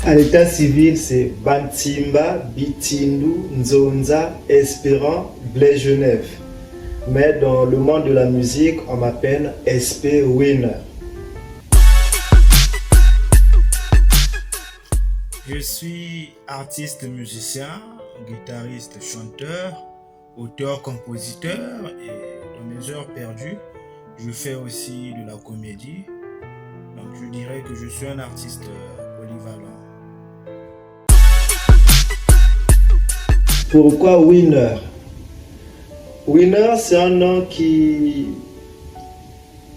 À l'état civil, c'est Bantimba, Bitindu, Nzonza, Espérant, Blaise Genève. Mais dans le monde de la musique, on m'appelle SP Winner. Je suis artiste musicien, guitariste, chanteur, auteur, compositeur et dans mes heures perdues, je fais aussi de la comédie. Donc je dirais que je suis un artiste polyvalent. Pourquoi Winner? Winner, c'est un nom qui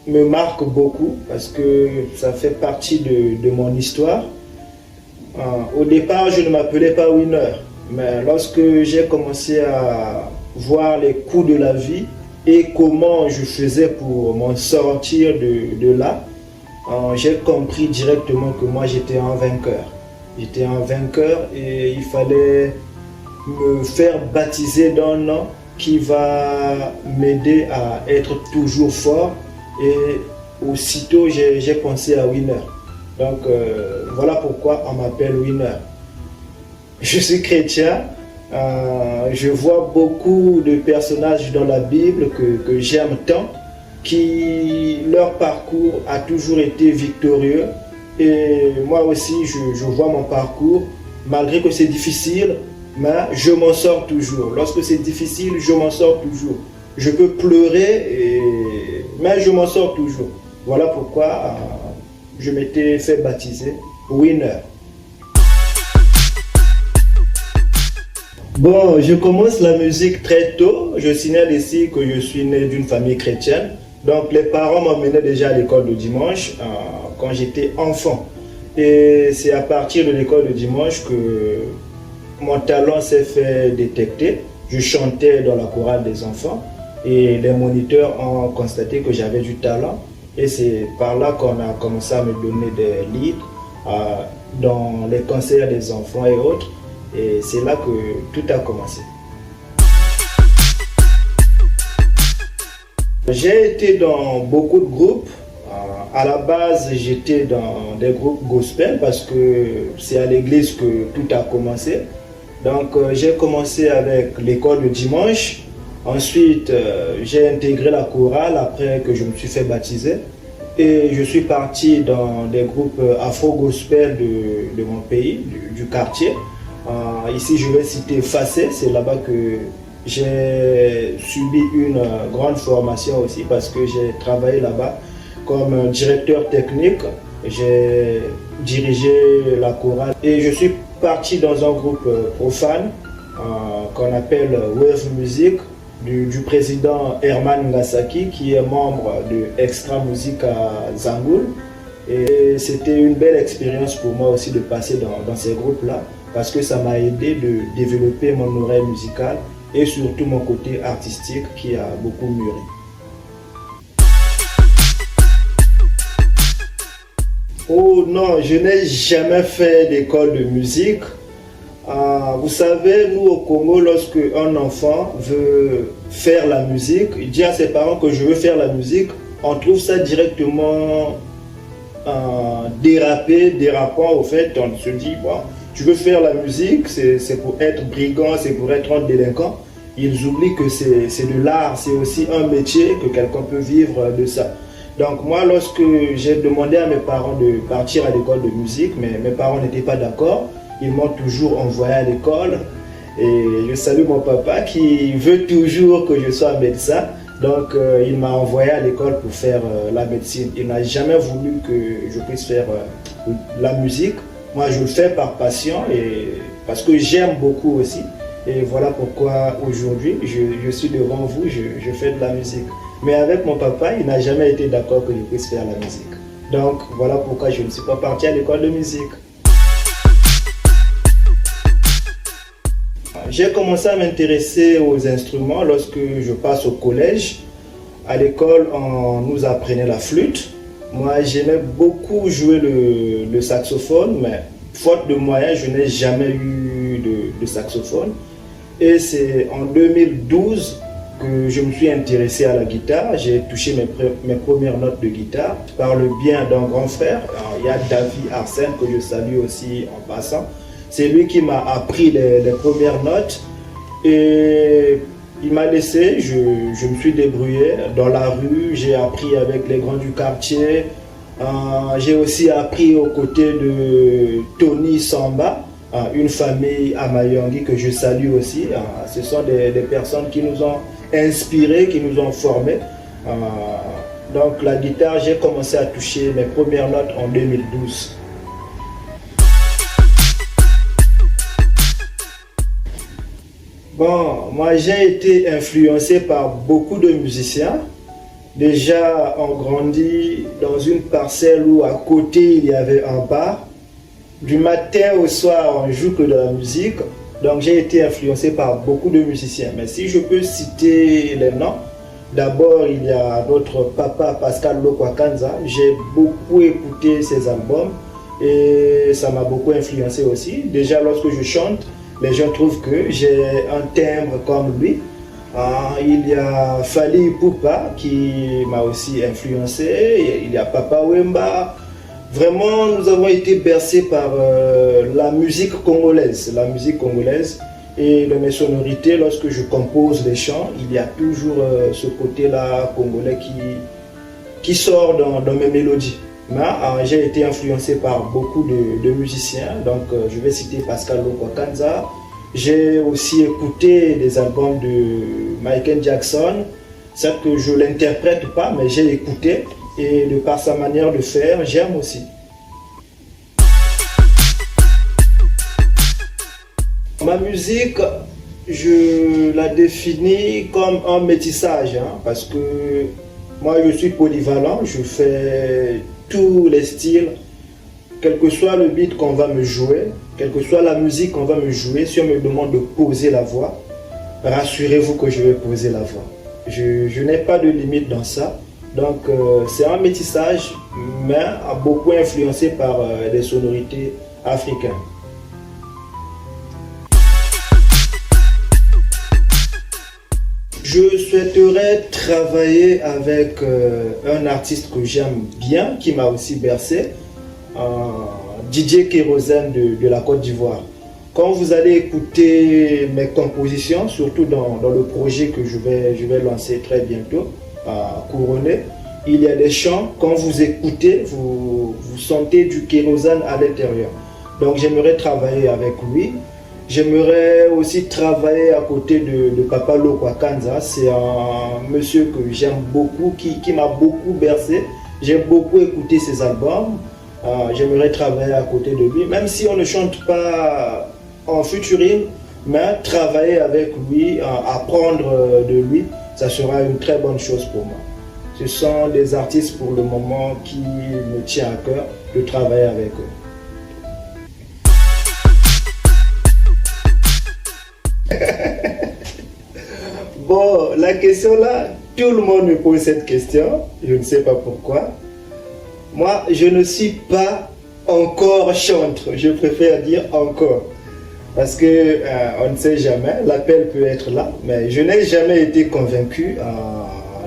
me marque beaucoup parce que ça fait partie de mon histoire. Au départ, je ne m'appelais pas Winner, mais lorsque j'ai commencé à voir les coups de la vie et comment je faisais pour m'en sortir de là, j'ai compris directement que moi j'étais un vainqueur. J'étais un vainqueur et il fallait me faire baptiser d'un nom qui va m'aider à être toujours fort. Et aussitôt j'ai pensé à Winner. Donc voilà pourquoi on m'appelle Winner. Je suis chrétien, je vois beaucoup de personnages dans la Bible que j'aime tant, qui leur parcours a toujours été victorieux. Et moi aussi je vois mon parcours, malgré que c'est difficile, mais je m'en sors toujours. Lorsque c'est difficile, je m'en sors toujours. Je peux pleurer, mais je m'en sors toujours. Voilà pourquoi je m'étais fait baptiser Winner. Bon, je commence la musique très tôt. Je signale ici que je suis né d'une famille chrétienne. Donc les parents m'emmenaient déjà à l'école de dimanche quand j'étais enfant. Et c'est à partir de l'école de dimanche que mon talent s'est fait détecter. Je chantais dans la chorale des enfants et les moniteurs ont constaté que j'avais du talent. Et c'est par là qu'on a commencé à me donner des leads dans les concerts des enfants et autres. Et c'est là que tout a commencé. J'ai été dans beaucoup de groupes. À la base, j'étais dans des groupes gospel parce que c'est à l'église que tout a commencé. Donc j'ai commencé avec l'école de dimanche. Ensuite, j'ai intégré la chorale après que je me suis fait baptiser. Et je suis parti dans des groupes afro-gospel de mon pays, du quartier. Ici, je vais citer Facé, c'est là-bas que j'ai subi une grande formation aussi parce que j'ai travaillé là-bas comme directeur technique. J'ai dirigé la chorale et je suis parti dans un groupe profane qu'on appelle Wave Music du président Herman Ngasaki qui est membre de Extra Music à Zangoul. Et c'était une belle expérience pour moi aussi de passer dans ces groupes-là parce que ça m'a aidé de développer mon oreille musicale et surtout mon côté artistique qui a beaucoup mûri. Oh non, je n'ai jamais fait d'école de musique. Vous savez, nous au Congo, lorsque un enfant veut faire la musique, il dit à ses parents que je veux faire la musique, on trouve ça directement dérapant au fait, on se dit, bon, tu veux faire la musique, c'est pour être brigand, c'est pour être un délinquant. Ils oublient que c'est de l'art, c'est aussi un métier, que quelqu'un peut vivre de ça. Donc moi, lorsque j'ai demandé à mes parents de partir à l'école de musique, mais mes parents n'étaient pas d'accord, ils m'ont toujours envoyé à l'école. Et je salue mon papa qui veut toujours que je sois médecin. Donc il m'a envoyé à l'école pour faire la médecine. Il n'a jamais voulu que je puisse faire la musique. Moi, je le fais par passion et parce que j'aime beaucoup aussi. Et voilà pourquoi aujourd'hui, je suis devant vous, je fais de la musique. Mais avec mon papa, il n'a jamais été d'accord que je puisse faire la musique. Donc voilà pourquoi je ne suis pas parti à l'école de musique. J'ai commencé à m'intéresser aux instruments lorsque je passe au collège. À l'école, on nous apprenait la flûte. Moi, j'aimais beaucoup jouer le saxophone, mais faute de moyens, je n'ai jamais eu de saxophone. Et c'est en 2012 que je me suis intéressé à la guitare. J'ai touché mes premières notes de guitare par le bien d'un grand frère. Alors, il y a David Arsène, que je salue aussi en passant. C'est lui qui m'a appris les premières notes. Et il m'a laissé, je me suis débrouillé dans la rue. J'ai appris avec les grands du quartier. J'ai aussi appris aux côtés de Tony Samba, une famille à Mayangui que je salue aussi. Ce sont des personnes qui nous ont inspirés, qui nous ont formés. Donc la guitare, j'ai commencé à toucher mes premières notes en 2012. Bon, moi j'ai été influencé par beaucoup de musiciens. Déjà, on grandit dans une parcelle où à côté il y avait un bar. Du matin au soir, on joue que de la musique. Donc j'ai été influencé par beaucoup de musiciens. Mais si je peux citer les noms, d'abord il y a notre papa Pascal Lokwakanza. J'ai beaucoup écouté ses albums et ça m'a beaucoup influencé aussi. Déjà lorsque je chante, les gens trouvent que j'ai un timbre comme lui. Il y a Fally Ipupa qui m'a aussi influencé. Il y a Papa Wemba. Vraiment, nous avons été bercés par la musique congolaise. La musique congolaise et de mes sonorités, lorsque je compose les chants, il y a toujours ce côté-là congolais qui sort dans mes mélodies. Mais j'ai été influencé par beaucoup de musiciens. Donc, je vais citer Pascal Lokwakanza. J'ai aussi écouté des albums de Michael Jackson. Certes que je ne l'interprète pas, mais j'ai écouté. Et de par sa manière de faire, j'aime aussi. Ma musique, je la définis comme un métissage. Parce que moi, je suis polyvalent. Je fais tous les styles. Quel que soit le beat qu'on va me jouer, quelle que soit la musique qu'on va me jouer, si on me demande de poser la voix, rassurez-vous que je vais poser la voix. Je n'ai pas de limite dans ça. Donc c'est un métissage, mais beaucoup influencé par des sonorités africaines. Je souhaiterais travailler avec un artiste que j'aime bien, qui m'a aussi bercé. DJ Kérosène de la Côte d'Ivoire. Quand vous allez écouter mes compositions, surtout dans le projet que je vais lancer très bientôt, à Couronné, il y a des chants, quand vous écoutez, vous sentez du kérosène à l'intérieur. Donc j'aimerais travailler avec lui. J'aimerais aussi travailler à côté de Papa Lokwakanza. C'est un monsieur que j'aime beaucoup, qui m'a beaucoup bercé. J'ai beaucoup écouté ses albums. J'aimerais travailler à côté de lui, même si on ne chante pas en featuring, mais travailler avec lui, apprendre de lui, ça sera une très bonne chose pour moi. Ce sont des artistes pour le moment qui me tiennent à cœur de travailler avec eux. Bon, la question là, tout le monde me pose cette question, je ne sais pas pourquoi. Moi, je ne suis pas encore chantre, je préfère dire encore. Parce que on ne sait jamais, l'appel peut être là, mais je n'ai jamais été convaincu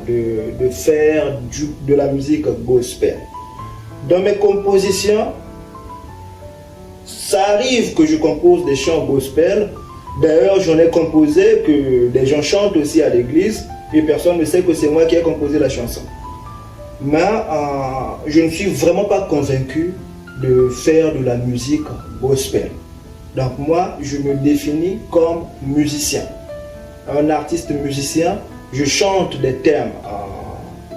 de faire de la musique gospel. Dans mes compositions, ça arrive que je compose des chants gospel. D'ailleurs, j'en ai composé que des gens chantent aussi à l'église, et personne ne sait que c'est moi qui ai composé la chanson. Mais je ne suis vraiment pas convaincu de faire de la musique gospel. Donc moi, je me définis comme musicien. Un artiste musicien, je chante des thèmes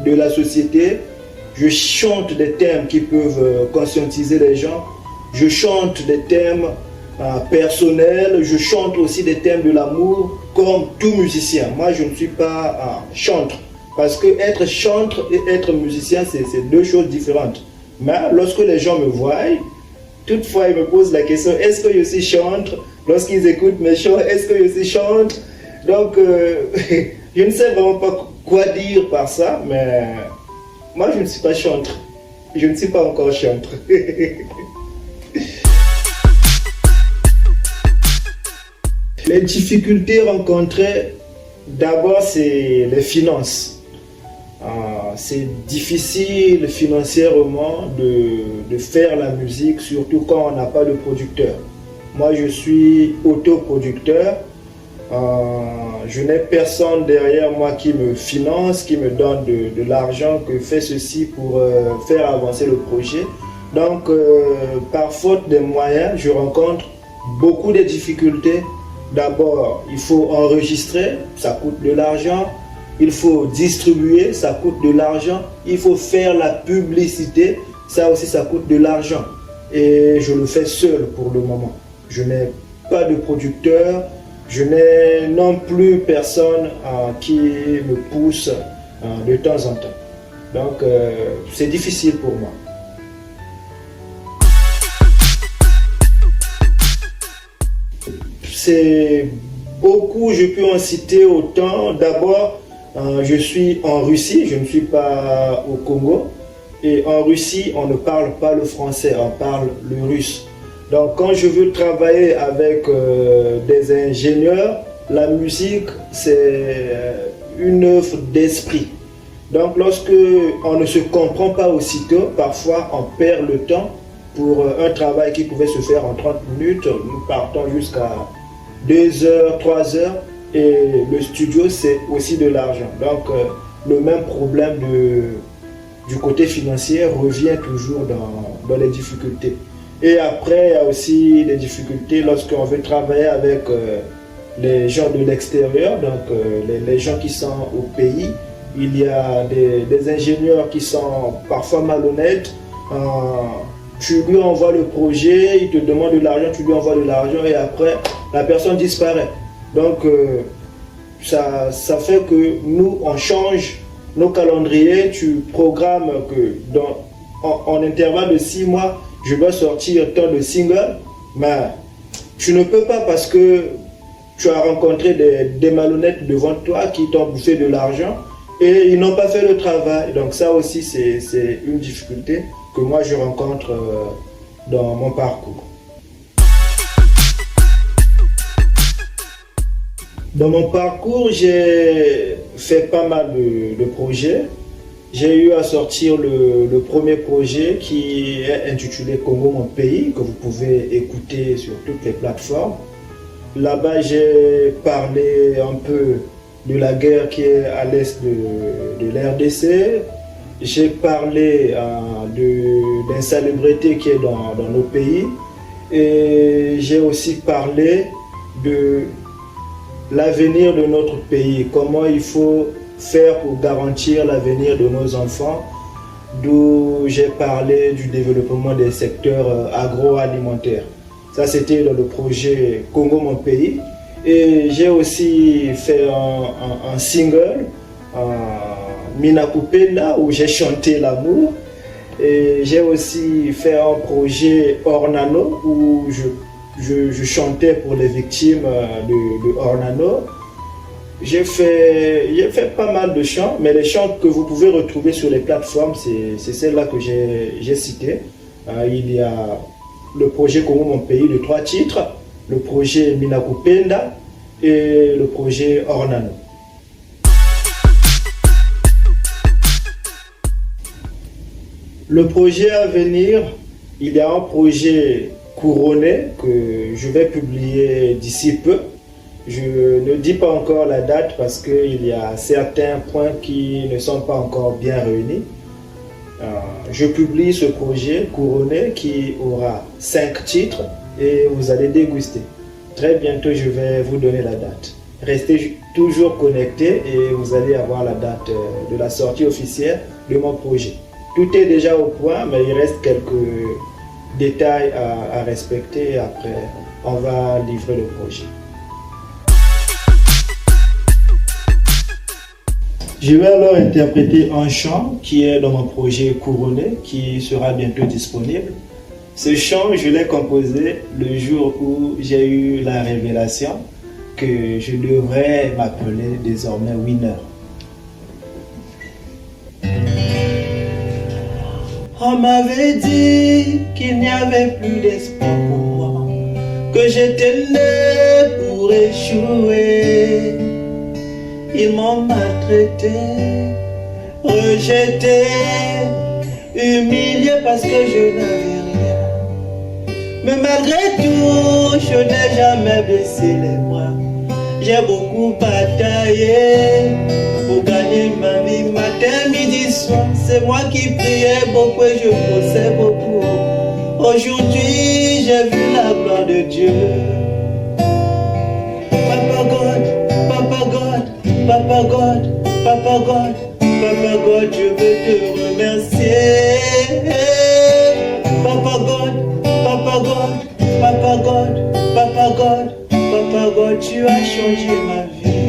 de la société, je chante des thèmes qui peuvent conscientiser les gens, je chante des thèmes personnels, je chante aussi des thèmes de l'amour comme tout musicien. Moi, je ne suis pas chantre. Parce que être chantre et être musicien, c'est deux choses différentes. Mais lorsque les gens me voient, toutefois ils me posent la question, est-ce que je suis chantre? Lorsqu'ils écoutent mes chants, est-ce que je suis chantre? Donc, je ne sais vraiment pas quoi dire par ça, mais moi je ne suis pas chantre. Je ne suis pas encore chantre. Les difficultés rencontrées D'abord, c'est les finances. C'est difficile financièrement de faire la musique, surtout quand on n'a pas de producteur. Moi, je suis autoproducteur. Je n'ai personne derrière moi qui me finance, qui me donne de l'argent, que fait ceci pour faire avancer le projet. Donc, par faute de moyens, je rencontre beaucoup de difficultés. D'abord, il faut enregistrer, ça coûte de l'argent. Il faut distribuer, ça coûte de l'argent. Il faut faire la publicité, ça aussi, ça coûte de l'argent. Et je le fais seul pour le moment. Je n'ai pas de producteur. Je n'ai non plus personne qui me pousse de temps en temps. Donc, c'est difficile pour moi. C'est beaucoup, je peux en citer autant. D'abord, je suis en Russie, je ne suis pas au Congo. Et en Russie, on ne parle pas le français, on parle le russe. Donc quand je veux travailler avec des ingénieurs, la musique, c'est une œuvre d'esprit. Donc lorsque on ne se comprend pas aussitôt, parfois on perd le temps pour un travail qui pouvait se faire en 30 minutes. Nous partons jusqu'à 2 heures, 3 heures. Et le studio, c'est aussi de l'argent. Donc le même problème du côté financier revient toujours dans les difficultés. Et après, il y a aussi des difficultés lorsqu'on veut travailler avec les gens de l'extérieur, donc les gens qui sont au pays. Il y a des ingénieurs qui sont parfois malhonnêtes. Tu lui envoies le projet, il te demande de l'argent, tu lui envoies de l'argent et après, la personne disparaît. Donc, ça fait que nous, on change nos calendriers. Tu programmes que en intervalle de 6 mois, je dois sortir tant de singles, mais tu ne peux pas parce que tu as rencontré des malhonnêtes devant toi qui t'ont bouffé de l'argent et ils n'ont pas fait le travail. Donc ça aussi, c'est une difficulté que moi je rencontre dans mon parcours. Dans mon parcours, j'ai fait pas mal de projets. J'ai eu à sortir le premier projet qui est intitulé Congo mon pays, que vous pouvez écouter sur toutes les plateformes. Là-bas, j'ai parlé un peu de la guerre qui est à l'est de l'RDC. J'ai parlé d'insalubrité qui est dans nos pays. Et j'ai aussi parlé de l'avenir de notre pays, comment il faut faire pour garantir l'avenir de nos enfants, d'où j'ai parlé du développement des secteurs agroalimentaires. Ça, c'était dans le projet Congo mon pays. Et j'ai aussi fait un single, Minakupenda, où j'ai chanté l'amour. Et j'ai aussi fait un projet Ornano, où je chantais pour les victimes de Ornano. J'ai fait pas mal de chants, mais les chants que vous pouvez retrouver sur les plateformes, c'est celle-là que j'ai citée. Il y a le projet Congo mon pays de 3 titres, le projet Minakupenda et le projet Ornano. Le projet à venir, il y a un projet couronné que je vais publier d'ici peu. Je ne dis pas encore la date parce qu'il y a certains points qui ne sont pas encore bien réunis. Je publie ce projet couronné qui aura 5 titres et vous allez déguster. Très bientôt, je vais vous donner la date. Restez toujours connectés et vous allez avoir la date de la sortie officielle de mon projet. Tout est déjà au point, mais il reste quelques détails à respecter et après, on va livrer le projet. Je vais alors interpréter un chant qui est dans mon projet couronné, qui sera bientôt disponible. Ce chant, je l'ai composé le jour où j'ai eu la révélation que je devrais m'appeler désormais Winner. On m'avait dit qu'il n'y avait plus d'espoir pour moi, que j'étais né pour échouer. Ils m'ont maltraité, rejeté, humilié parce que je n'avais rien. Mais malgré tout, je n'ai jamais baissé les bras. J'ai beaucoup bataillé pour gagner ma vie, matin, midi, soir. C'est moi qui priais beaucoup et je bossais beaucoup. Aujourd'hui, j'ai vu la gloire de Dieu. Papa God, Papa God, Papa God, Papa God, Papa God, je veux te remercier. Papa God, Papa God, Papa God, Papa God, Papa God, tu as changé ma vie.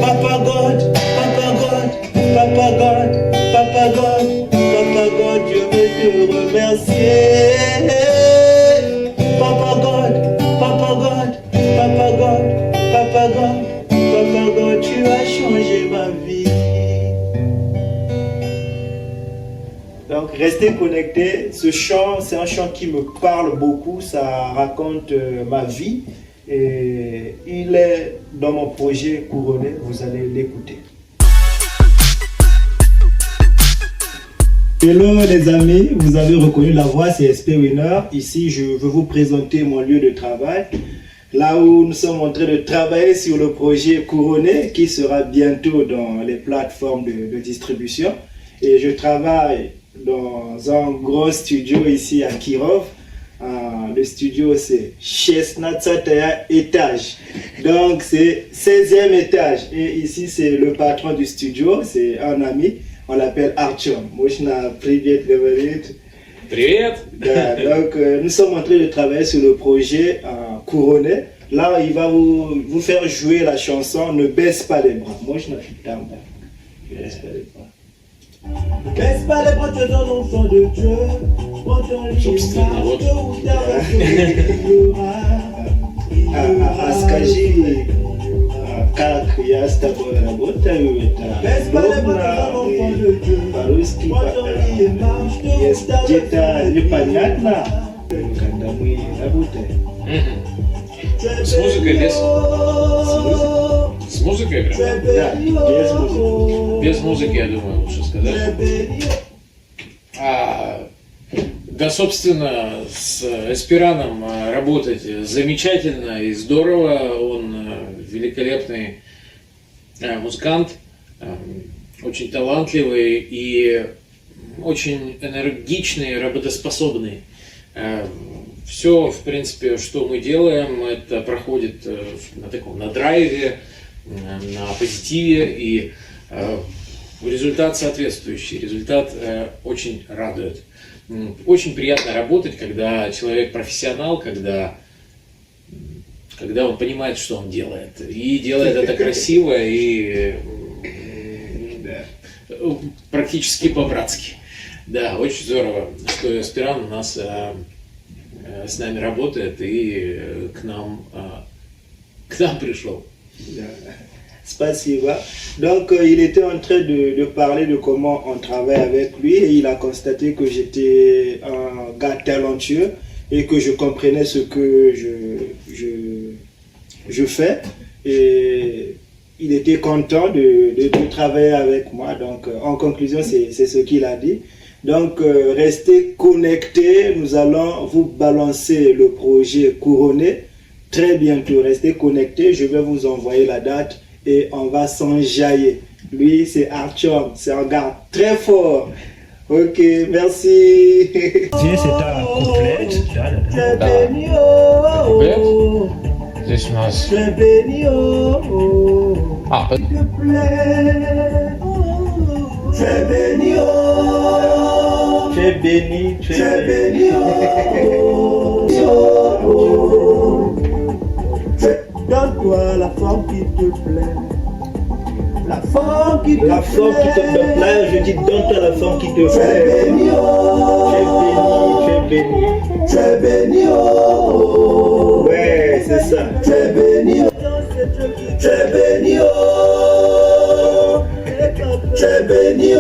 Papa God, Papa God, Papa God, Papa God, Papa God, je veux te remercier. Papa God, Papa God, Papa God, Papa God, Papa God, tu as changé ma vie. Donc restez connectés. Ce chant, c'est un chant qui me parle beaucoup. Ça raconte ma vie. Et il est dans mon projet couronné. Vous allez l'écouter. Hello les amis, vous avez reconnu la voix, c'est SP Winner. Ici, je veux vous présenter mon lieu de travail. Là où nous sommes en train de travailler sur le projet couronné qui sera bientôt dans les plateformes de distribution. Et je travaille dans un gros studio ici à Kirov. Le studio c'est 16e étage. Donc c'est 16e étage. Et ici c'est le patron du studio, c'est un ami. On l'appelle Artyom. Moshna, привет, говорит. Привет. Donc nous sommes en train de travailler sur le projet couronné. Là il va vous faire jouer la chanson Ne baisse pas les bras. Moshna, ne baisse pas les bras. Ne baisse pas les bras, tu es un enfant de Dieu. Prends ton lit, marche où t'as Askaji, Kak, Yasta, Bota, baisse pas les bras, tu es un enfant de Dieu. Paruski, prends ton lit et marche où t'as Jeta, Lupanyatna, Kandamui, Abute. С музыкой без? С музыкой прям? Да, без музыки. Без музыки, я думаю, лучше сказать. Да, собственно, с Эспираном работать замечательно и здорово. Он великолепный музыкант, очень талантливый и очень энергичный, работоспособный. Все, в принципе, что мы делаем, это проходит на драйве, на позитиве, и результат соответствующий, результат очень радует. Очень приятно работать, когда человек профессионал, когда он понимает, что он делает. И делает это красиво и практически по-братски. Да, очень здорово, что Эспиран у нас с нами работает и к нам пришел. Spasiba. Donc il était en train de parler de comment on travaille avec lui et il a constaté que j'étais un gars talentueux et que je comprenais ce que je fais et il était content de travailler avec moi. Donc en conclusion c'est ce qu'il a dit. Donc restez connectés, nous allons vous balancer le projet couronné très bientôt. Restez connectés, je vais vous envoyer la date et on va s'enjailler. Lui c'est Artyom, c'est un gars très fort. Ok, merci. C'est ta couplette. Да. Куплет. Здесь у нас... Tu es béni, tu es béni. Donne-toi la forme qui te plaît. La forme qui te plaît. Je dis donne-toi la forme qui te plaît. Tu es béni, tu es béni. Tu es béni. Ouais, c'est ça. Tu es béni. Tu es béni. Tu es béni.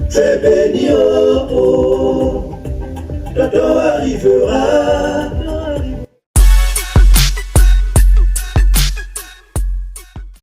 Tu es béni, ton temps arrivera.